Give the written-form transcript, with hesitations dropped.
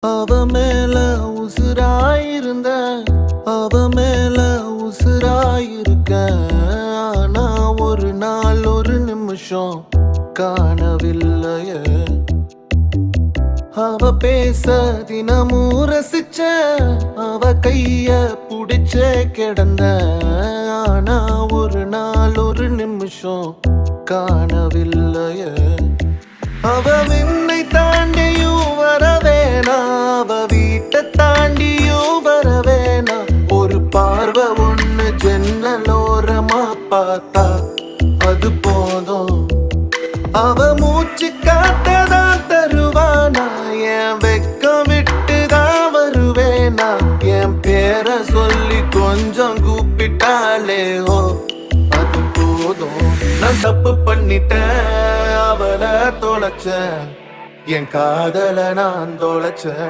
அவ மேல உசுராயிருந்த, அவ மேல உசுராயிருக்க. ஆனா ஒரு நாள் ஒரு நிமிஷம் காணவில்லையே. அவ பேச தினமும் ரசிச்ச, அவ கைய புடிச்சே கிடந்த. ஆனா ஒரு நாள் ஒரு நிமிஷம் காணவில்லையே. அவ விண்ணை தாண்டியும் வரவேணா, அவ வீட்டை தாண்டியும் வரவேணா. ஒரு பார்வை ஒண்ணு ஜன்னலோரமா பார்த்தா அது போதும். அவ மூச்சு காத்ததான் தருவானா, என் வெக்கம் விட்டுதான் வருவேனா. என் பேரை சொல்லி கொஞ்சம் கூப்பிட்டாலே ஓ அது போதும். நான் தப்பு பண்ணிட்டேன், அவளை தொலைச்சேன், என் காதலை நான் தொலைச்சேன்.